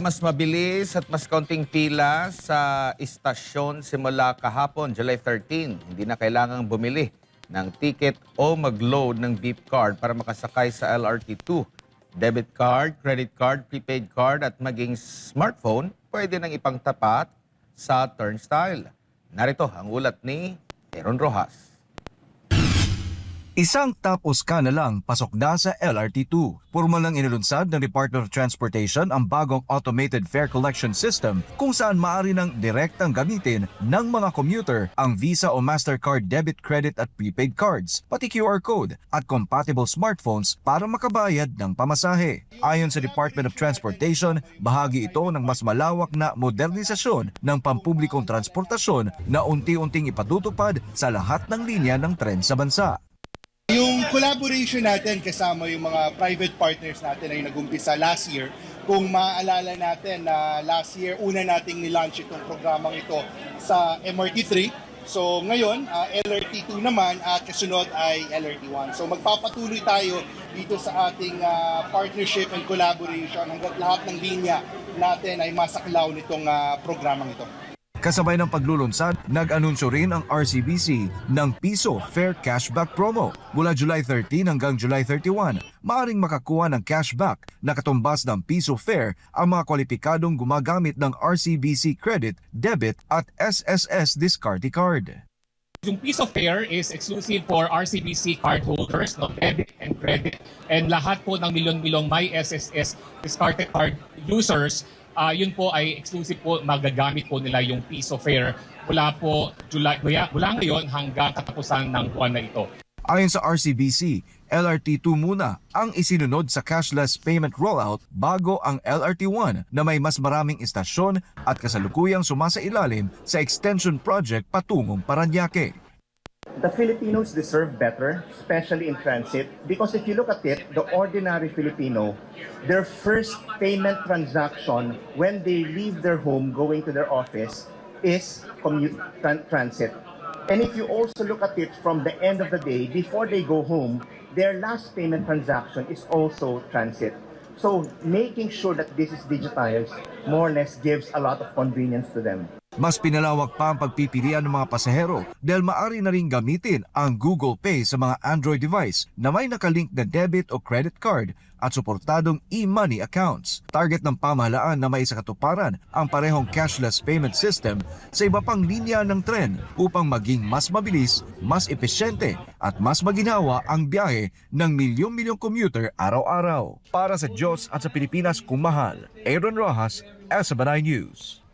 mas mabilis at mas kaunting pila sa istasyon simula kahapon, July 13. Hindi na kailangang bumili ng ticket o mag-load ng beep card para makasakay sa LRT2. Debit card, credit card, prepaid card at maging smartphone pwede nang ipangtapat sa turnstile. Narito ang ulat ni Aaron Rojas. Isang tapos ka na lang pasok na sa LRT2. Formal lang inilunsad ng Department of Transportation ang bagong automated fare collection system kung saan maaari nang direktang gamitin ng mga commuter ang Visa o Mastercard debit, credit at prepaid cards, pati QR code at compatible smartphones para makabayad ng pamasahe. Ayon sa Department of Transportation, bahagi ito ng mas malawak na modernisasyon ng pampublikong transportasyon na unti-unting ipatutupad sa lahat ng linya ng tren sa bansa. Yung collaboration natin kasama yung mga private partners natin ay nag-umpisa last year. Kung maaalala natin na last year, una nating nilaunch itong programang ito sa MRT3. So ngayon, LRT2 naman at kasunod ay LRT1. So magpapatuloy tayo dito sa ating partnership and collaboration hanggat lahat ng linya natin ay masaklaw nitong programang ito. Kasabay ng paglulunsad, nag-anunsyo rin ang RCBC ng Piso Fare Cashback Promo. Mula July 13 hanggang July 31, maaaring makakuha ng cashback na katumbas ng Piso Fare ang mga kwalipikadong gumagamit ng RCBC Credit, Debit at SSS Discarte Card. Yung Piso Fare is exclusive for RCBC cardholders, no, debit and credit. And lahat po ng milyon-milyong may SSS Discarte Card users, yun po ay exclusive po, magagamit po nila yung Piso Fare mula ngayon hanggang katapusan ng buwan na ito. Ayon sa RCBC, LRT2 muna ang isinunod sa cashless payment rollout bago ang LRT1 na may mas maraming istasyon at kasalukuyang sumasailalim sa extension project patungong Parañaque. The Filipinos deserve better, especially in transit, because if you look at it, the ordinary Filipino, their first payment transaction when they leave their home going to their office is transit. And if you also look at it from the end of the day, before they go home, their last payment transaction is also transit. So making sure that this is digitized more or less gives a lot of convenience to them. Mas pinalawak pa ang pagpipilian ng mga pasahero dahil maaari na rin gamitin ang Google Pay sa mga Android device na may nakalink na debit o credit card at suportadong e-money accounts. Target ng pamahalaan na may isakatuparan ang parehong cashless payment system sa iba pang linya ng tren upang maging mas mabilis, mas epesyente at mas maginhawa ang biyahe ng milyong-milyong commuter araw-araw. Para sa Diyos at sa Pilipinas kung mahal, Aaron Rojas, SMNI News.